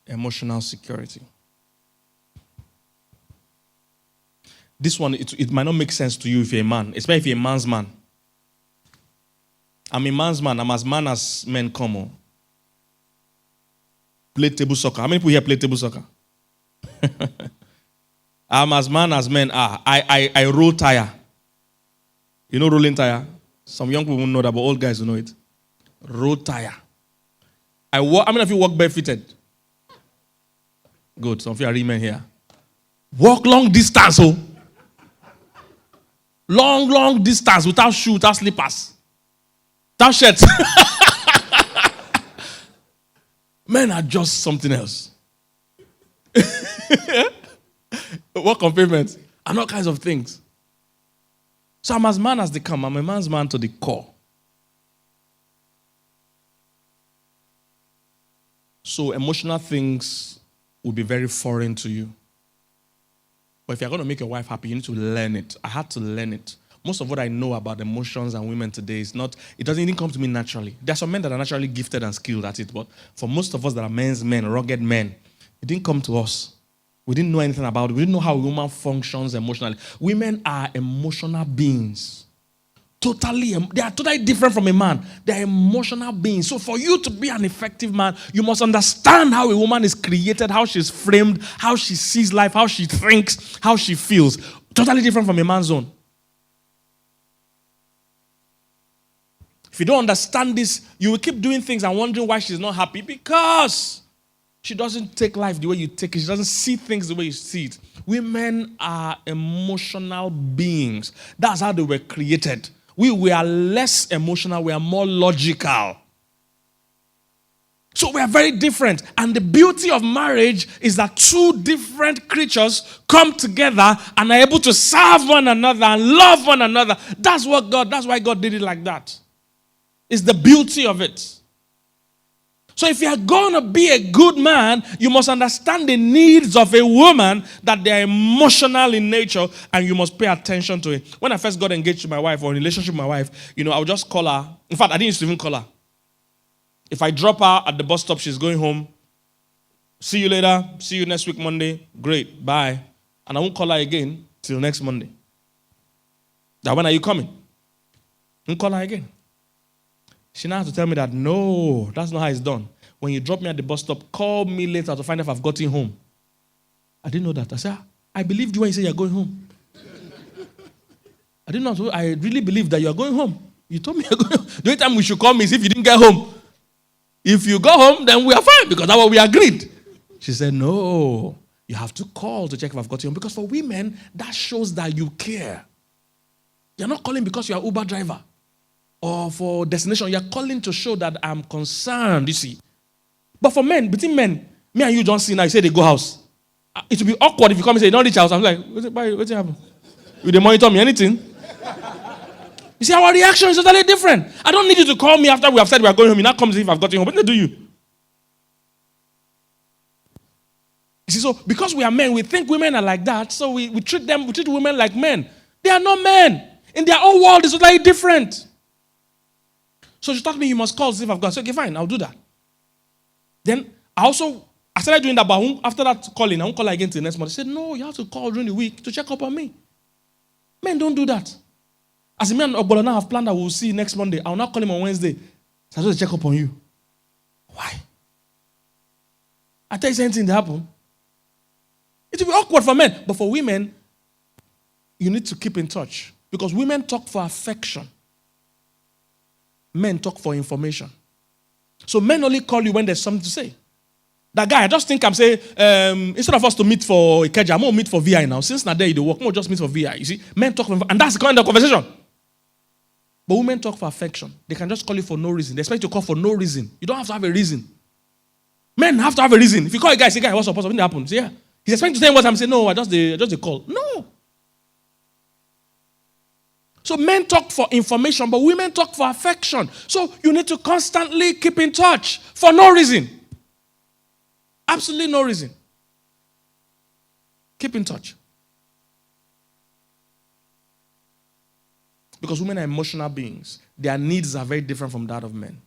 Emotional security. This one, it might not make sense to you if you're a man, especially if you're a man's man. I'm a man's man. I'm as man as men come on. Play table soccer. How many people here play table soccer? I'm as man as men are. I roll tire. You know rolling tire? Some young people won't know that, but old guys will know it. Roll tire. How many of you walk barefooted? Good. Some of you are men here. Walk long distance, oh. Long distance without shoes, without slippers. Without shirts. Men are just something else. Work on pavement and all kinds of things. So I'm as man as they come. I'm a man's man to the core. So emotional things will be very foreign to you. But if you're going to make your wife happy, you need to learn it. I had to learn it. Most of what I know about emotions and women today is not, it didn't come to me naturally. There are some men that are naturally gifted and skilled at it, but for most of us that are men's men, rugged men, it didn't come to us. We didn't know anything about it. We didn't know how a woman functions emotionally. Women are emotional beings. They are totally different from a man. They are emotional beings. So for you to be an effective man, you must understand how a woman is created, how she's framed, how she sees life, how she thinks, how she feels. Totally different from a man's own. If you don't understand this, you will keep doing things and wondering why she's not happy, because she doesn't take life the way you take it. She doesn't see things the way you see it. Women are emotional beings. That's how they were created. We are less emotional. We are more logical. So we are very different. And the beauty of marriage is that two different creatures come together and are able to serve one another and love one another. That's why God did it like that. It's the beauty of it. So if you are going to be a good man, you must understand the needs of a woman, that they are emotional in nature, and you must pay attention to it. When I first got engaged to my wife, or in a relationship with my wife, I would just call her. In fact, I didn't used to even call her. If I drop her at the bus stop, she's going home. See you later. See you next week, Monday. Great. Bye. And I won't call her again till next Monday. Now, when are you coming? I won't call her again. She now has to tell me that, no, that's not how it's done. When you drop me at the bus stop, call me later to find out if I've gotten home. I didn't know that. I said, I believed you when you said you're going home. I didn't know. I really believed that you're going home. You told me you're going home. The only time we should call me is if you didn't get home. If you go home, then we are fine, because that's what we agreed. She said, no, you have to call to check if I've gotten home. Because for women, that shows that you care. You're not calling because you're an Uber driver or for destination. You're calling to show that I'm concerned, you see. But for men, between men, me and you don't see now, you say they go house. It will be awkward if you come and say, you don't reach house. I'm like, what's happening? Will they monitor me, anything? You see, our reaction is totally different. I don't need you to call me after we have said we are going home. You now come to if I've gotten home. What do you do? You see, so because we are men, we think women are like that, so we treat women like men. They are not men. In their own world, it's totally different. So she told me, you must call to see if I've got. So, okay, fine, I'll do that. Then I started doing that, but after that calling, I won't call her again till the next month. She said, no, you have to call during the week to check up on me. Men don't do that. As a man, but now I've planned that we'll see next Monday. I'll not call him on Wednesday. So I just check up on you. Why? I tell you anything that happen. It will be awkward for men, but for women, you need to keep in touch. Because women talk for affection. Men talk for information. So men only call you when there's something to say. That guy, I just think I'm saying, instead of us to meet for Ikeja, I'm going to meet for VI now. Since now there you work, I'm going to just meet for VI. You see, men talk for, and that's the kind of conversation. But women talk for affection. They can just call you for no reason. They expect you to call for no reason. You don't have to have a reason. Men have to have a reason. If you call a guy, say, guy, what's up? Something happens. Yeah. He's expecting to say what I'm saying. No, I just the call. No. So men talk for information, but women talk for affection. So you need to constantly keep in touch for no reason. Absolutely no reason. Keep in touch. Because women are emotional beings. Their needs are very different from that of men.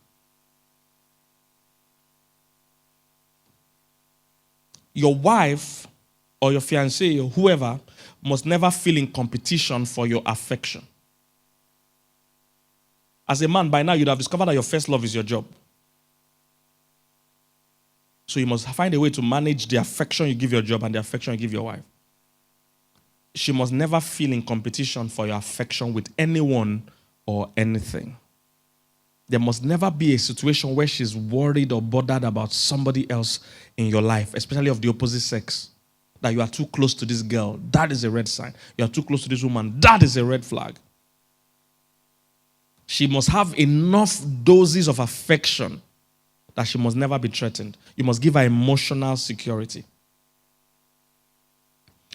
Your wife or your fiancé or whoever must never feel in competition for your affection. As a man, by now you'd have discovered that your first love is your job. So you must find a way to manage the affection you give your job and the affection you give your wife. She must never feel in competition for your affection with anyone or anything. There must never be a situation where she's worried or bothered about somebody else in your life, especially of the opposite sex. That you are too close to this girl, that is a red sign. You are too close to this woman, that is a red flag. She must have enough doses of affection that she must never be threatened. You must give her emotional security.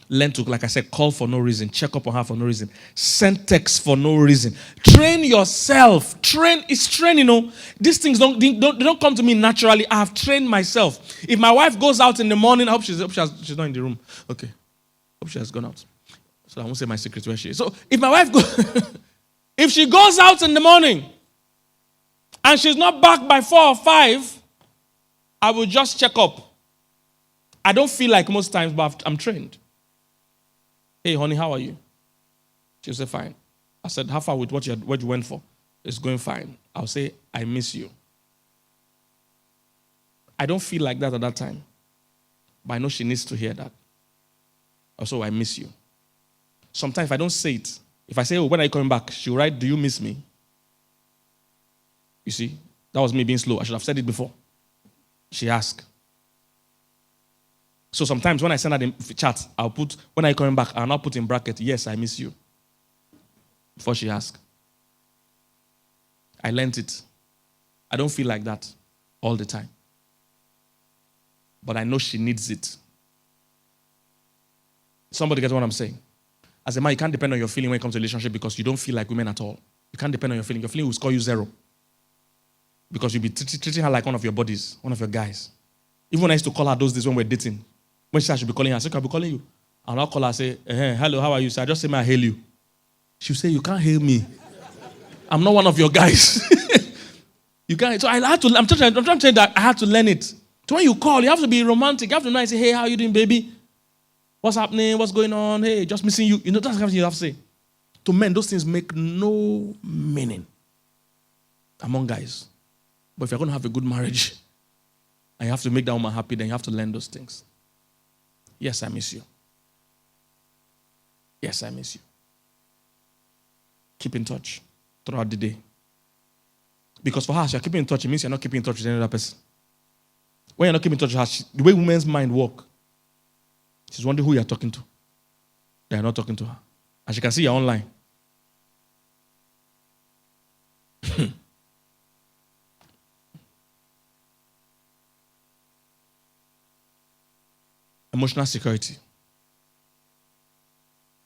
Learn to, like I said, call for no reason. Check up on her for no reason. Send texts for no reason. Train yourself. It's training, These things don't come to me naturally. I have trained myself. If my wife goes out in the morning, I hope she's not in the room. Okay. Hope she has gone out. So I won't say my secret where she is. So if my wife if she goes out in the morning and she's not back by 4 or 5, I will just check up. I don't feel like most times, but I'm trained. Hey, honey, how are you? She'll say, fine. I said, how far with what you went for? It's going fine. I'll say, I miss you. I don't feel like that at that time. But I know she needs to hear that. Also, I miss you. Sometimes if I don't say it, if I say, when are you coming back? She'll write, do you miss me? You see, that was me being slow. I should have said it before. She asked. So sometimes when I send her the chat, I'll put, when are you coming back? I'll now put in bracket, yes, I miss you. Before she asks. I learned it. I don't feel like that all the time. But I know she needs it. Somebody gets what I'm saying? As a man, you can't depend on your feeling when it comes to relationship because you don't feel like women at all. You can't depend on your feeling. Your feeling will score you 0. Because you'll be treating her like one of your buddies, one of your guys. Even when I used to call her those days when we're dating, when she said I should be calling her, I said, I'll be calling you. And I'll call her and say, hello, how are you? So I just say, I hail you. She'll say, you can't hail me. I'm not one of your guys. You can't. So I had to, I'm trying to tell you that I had to learn it. So when you call, you have to be romantic. You have to know and say, hey, how are you doing, baby? What's happening? What's going on? Hey, just missing you. That's the kind of thing you have to say. To men, those things make no meaning among guys. But if you're going to have a good marriage, and you have to make that woman happy, then you have to learn those things. Yes, I miss you. Yes, I miss you. Keep in touch throughout the day. Because for her, if you're keeping in touch, it means you're not keeping in touch with any other person. When you're not keeping in touch with her, the way women's mind work, she's wondering who you're talking to. You're not talking to her. And she can see you're online. Emotional security.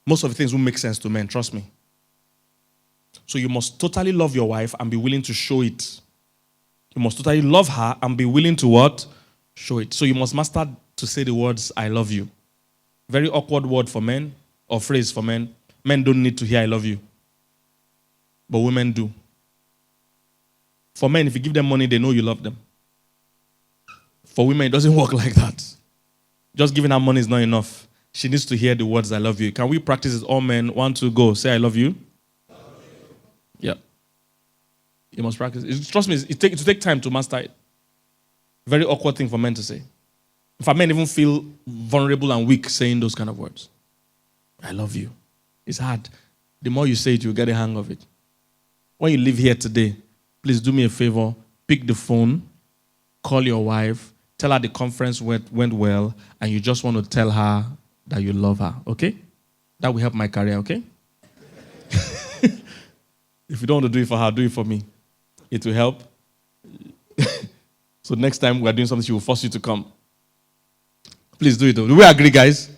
Most of the things will make sense to men, trust me. So you must totally love your wife and be willing to show it. You must totally love her and be willing to what? Show it. So you must master to say the words, I love you. Very awkward word for men, or phrase for men. Men don't need to hear I love you. But women do. For men, if you give them money, they know you love them. For women, it doesn't work like that. Just giving her money is not enough. She needs to hear the words, I love you. Can we practice it? All men, 1, 2, go. Say, I love you. Yeah. You must practice. Trust me, it will take time to master it. Very awkward thing for men to say. In fact, men even feel vulnerable and weak saying those kind of words. I love you. It's hard. The more you say it, you'll get a hang of it. When you leave here today, please do me a favor. Pick the phone. Call your wife. Tell her the conference went well, and you just want to tell her that you love her, okay? That will help my career, okay? If you don't want to do it for her, do it for me. It will help. So next time we're doing something, she will force you to come. Please do it, though. Do we agree, guys?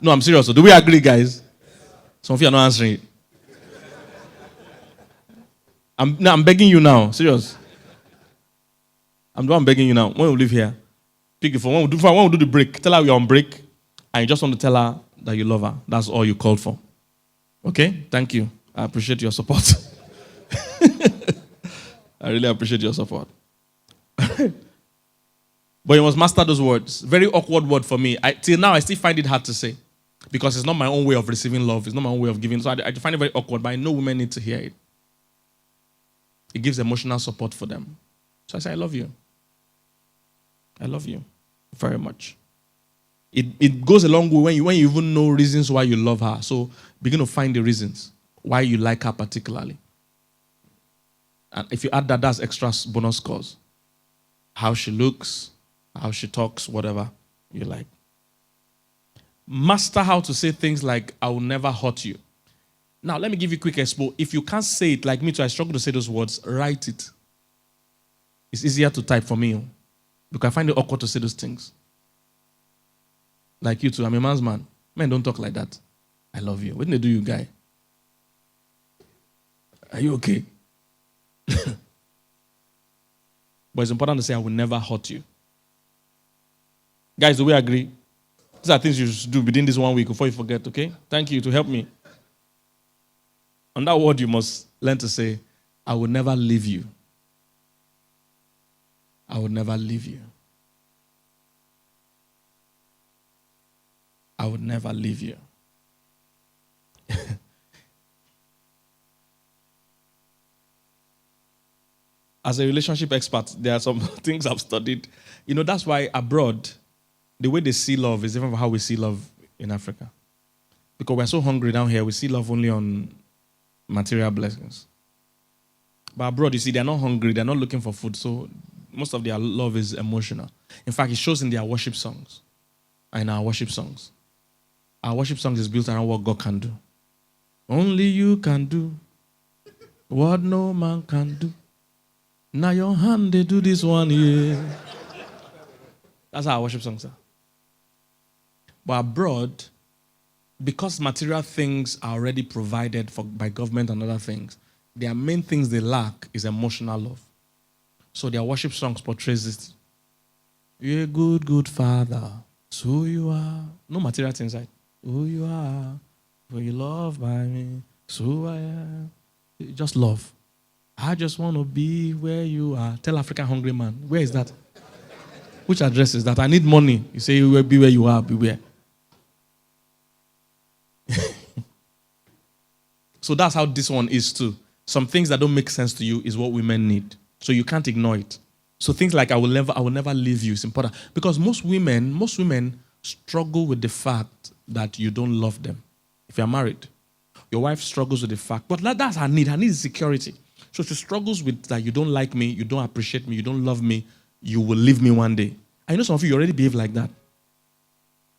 No, I'm serious. Do we agree, guys? Some of you are not answering it. I'm begging you now. Serious. I'm begging you now. When we leave here, pick the phone. When we do the break, tell her you're on break, and you just want to tell her that you love her. That's all you called for. Okay? Thank you. I appreciate your support. I really appreciate your support. But you must master those words. Very awkward word for me. Till now, I still find it hard to say. Because it's not my own way of receiving love. It's not my own way of giving. So I find it very awkward, but I know women need to hear it. It gives emotional support for them. So I say, I love you. I love you very much. It goes a long way when you even know reasons why you love her. So begin to find the reasons why you like her particularly. And if you add that, that's extra bonus scores. How she looks, how she talks, whatever you like. Master how to say things like, I will never hurt you. Now, let me give you a quick expo. If you can't say it like me too, I struggle to say those words, write it. It's easier to type for me. Because I find it awkward to say those things. Like you too, I'm a man's man. Men don't talk like that. I love you. What did they do, you guy? Are you okay? But it's important to say, I will never hurt you. Guys, do we agree? These are things you should do within this 1 week before you forget, okay? Thank you to help me. On that word, you must learn to say, I will never leave you. I will never leave you. I would never leave you. As a relationship expert, there are some things I've studied. You know, that's why abroad, the way they see love is different from how we see love in Africa. Because we're so hungry down here, we see love only on material blessings. But abroad, you see, they're not hungry, they're not looking for food, so most of their love is emotional. In fact, it shows in their worship songs and our worship songs. Our worship songs is built around what God can do. Only you can do what no man can do. Now your hand, they do this one here. That's how our worship songs are. But abroad, because material things are already provided for by government and other things, their main things they lack is emotional love. So their worship songs portrays it. You're a good, good father. So you are. No material things inside. Who you are. For you love by me. So I am. Just love. I just want to be where you are. Tell African hungry man. Where is that? Which address is that? I need money. You say you will be where you are. Be where. So that's how this one is too. Some things that don't make sense to you is what women need. So you can't ignore it. So things like I will never leave you is important. Because most women struggle with the fact that you don't love them. If you're married, your wife struggles with the fact, but that's her need. Her need is security. So she struggles with that you don't like me, you don't appreciate me, you don't love me, you will leave me one day. I know some of you already behave like that.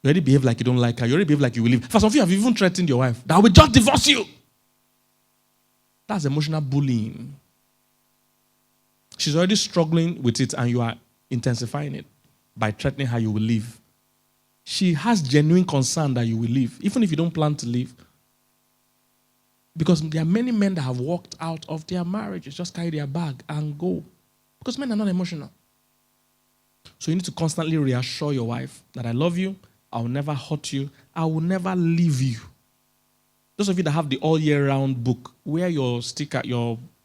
You already behave like you don't like her. You already behave like you will leave. For some of you have even threatened your wife that I will just divorce you. That's emotional bullying. She's already struggling with it and you are intensifying it by threatening her you will leave. She has genuine concern that you will leave, even if you don't plan to leave. Because there are many men that have walked out of their marriages, just carry their bag and go. Because men are not emotional. So you need to constantly reassure your wife that I love you, I will never hurt you, I will never leave you. Those of you that have the all year round book, wear your sticker,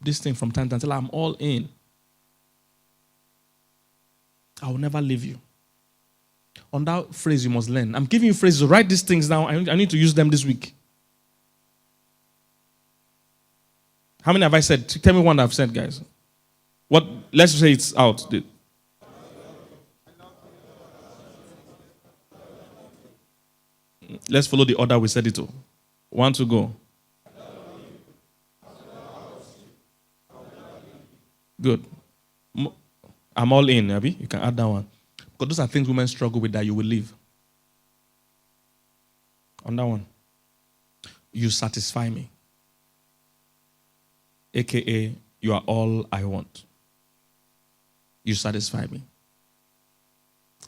this thing from time to time, tell her I'm all in. I will never leave you. On that phrase you must learn. I'm giving you phrases. Write these things down. I need to use them this week. How many have I said? Tell me one that I've said, guys. What? Let's say it's out. Let's follow the order we said it to. 1 to go. Good. I'm all in, Abby. You can add that one. Because those are things women struggle with that you will leave. On that one. You satisfy me. AKA, you are all I want. You satisfy me.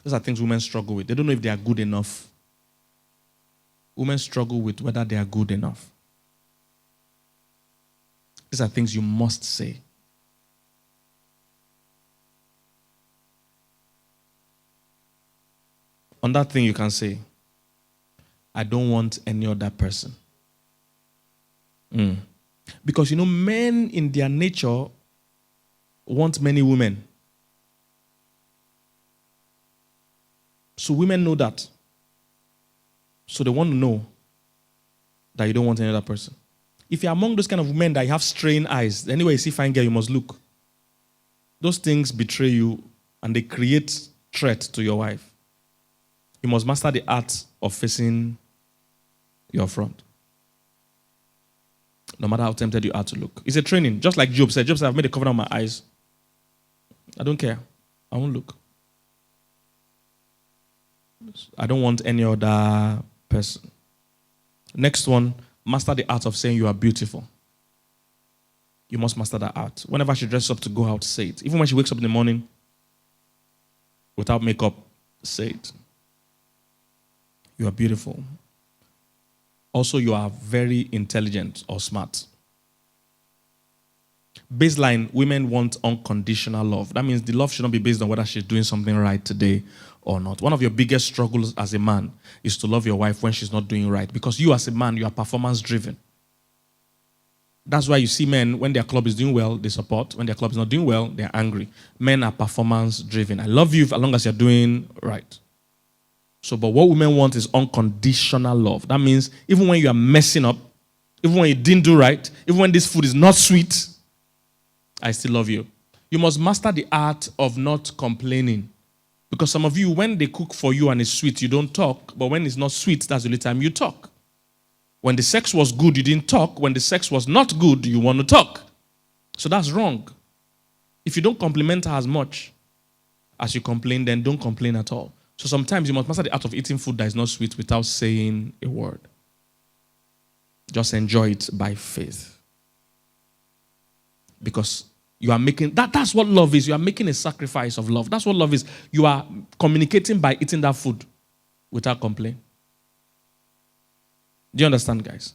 Those are things women struggle with. They don't know if they are good enough. Women struggle with whether they are good enough. These are things you must say. On that thing you can say, I don't want any other person. Because, men in their nature want many women. So women know that. So they want to know that you don't want any other person. If you're among those kind of men that you have strained eyes, anyway you see fine girl, you must look. Those things betray you and they create threat to your wife. You must master the art of facing your front. No matter how tempted you are to look. It's a training. Just like Job said. Job said, I've made a covenant on my eyes. I don't care. I won't look. I don't want any other person. Next one, master the art of saying you are beautiful. You must master that art. Whenever she dresses up to go out, say it. Even when she wakes up in the morning without makeup, say it. You are beautiful. Also, you are very intelligent or smart. Baseline, women want unconditional love. That means the love should not be based on whether she's doing something right today or not. One of your biggest struggles as a man is to love your wife when she's not doing right. Because you as a man, you are performance driven. That's why you see men, when their club is doing well, they support. When their club is not doing well, they're angry. Men are performance driven. I love you as long as you're doing right. So, but what women want is unconditional love. That means even when you are messing up, even when you didn't do right, even when this food is not sweet, I still love you. You must master the art of not complaining. Because some of you, when they cook for you and it's sweet, you don't talk. But when it's not sweet, that's the only time you talk. When the sex was good, you didn't talk. When the sex was not good, you want to talk. So that's wrong. If you don't compliment her as much as you complain, then don't complain at all. So sometimes you must master the art of eating food that is not sweet without saying a word. Just enjoy it by faith. Because you are making, that's what love is. You are making a sacrifice of love. That's what love is. You are communicating by eating that food without complaint. Do you understand, guys?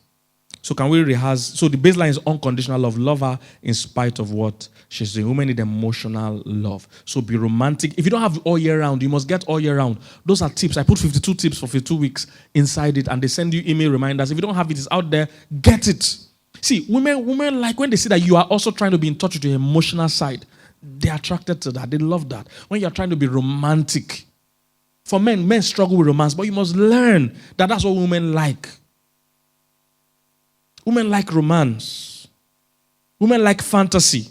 So can we rehearse? So the baseline is unconditional love. Love her in spite of what she's doing. Women need emotional love. So be romantic. If you don't have all year round, you must get all year round. Those are tips. I put 52 tips for 52 weeks inside it, and they send you email reminders. If you don't have it, it's out there. Get it. See, women like when they see that you are also trying to be in touch with your emotional side, they're attracted to that. They love that. When you're trying to be romantic. For men struggle with romance, but you must learn that that's what women like. Women like romance. Women like fantasy.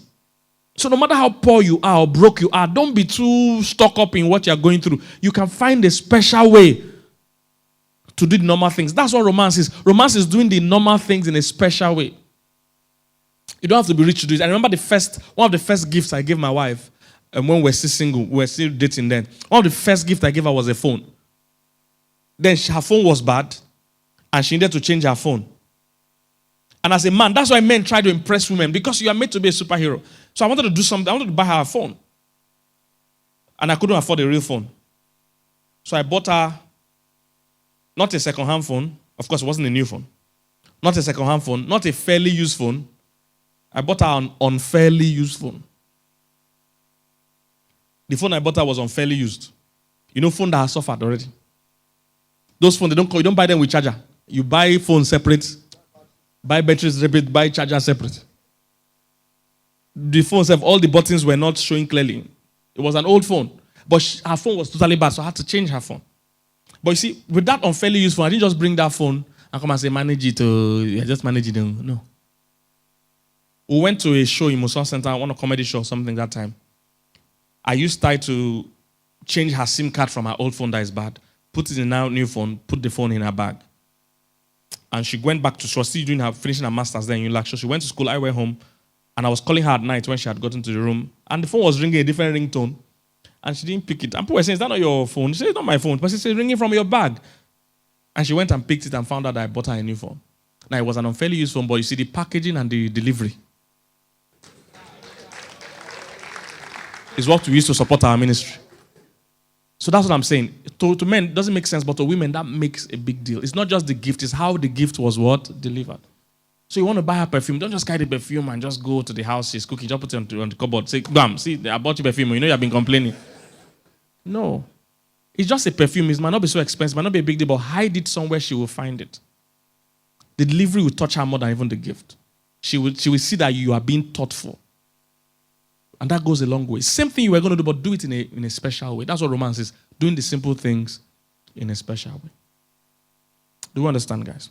So no matter how poor you are or broke you are, don't be too stuck up in what you're going through. You can find a special way to do the normal things. That's what romance is. Romance is doing the normal things in a special way. You don't have to be rich to do it. I remember one of the first gifts I gave my wife, and when we were still single, we were still dating then. One of the first gifts I gave her was a phone. Then her phone was bad, and she needed to change her phone. And as a man, that's why men try to impress women, because you are made to be a superhero. So I wanted to do something. I wanted to buy her a phone. And I couldn't afford a real phone. So I bought her not a second-hand phone. Of course, it wasn't a new phone. Not a second-hand phone. Not a fairly used phone. I bought her an unfairly used phone. The phone I bought her was unfairly used. You know, phone that has suffered already. Those phones, you don't buy them with charger. You buy phones separate. Buy batteries separate, buy charger separate. The phones have all the buttons were not showing clearly. It was an old phone. But her phone was totally bad, so I had to change her phone. But you see, with that unfairly used phone, I didn't just bring that phone and come and say, manage it. Just manage it. No. We went to a show in Musa Center, one comedy show or something that time. I used Ty to change her SIM card from her old phone that is bad, put it in her new phone, put the phone in her bag. And she went back to, she was still finishing her master's there in ULAC. So she went to school, I went home, and I was calling her at night when she had gotten to the room. And the phone was ringing a different ringtone. And she didn't pick it. And people were saying, is that not your phone? She said, it's not my phone. But she said, ringing from your bag. And she went and picked it and found out that I bought her a new phone. Now, it was an unfairly used phone, but you see the packaging and the delivery is what we use to support our ministry. So that's what I'm saying. To men, it doesn't make sense, but to women, that makes a big deal. It's not just the gift, it's how the gift was what? Delivered. So you want to buy her perfume, don't just carry the perfume and just go to the house, she's cooking, just put it on the cupboard, say, bam, see, I bought you perfume, you know you have been complaining. No. It's just a perfume, it might not be so expensive, it might not be a big deal, but hide it somewhere she will find it. The delivery will touch her more than even the gift. She will see that you are being thoughtful. And that goes a long way. Same thing you were going to do, but do it in a special way. That's what romance is. Doing the simple things in a special way. Do you understand, guys?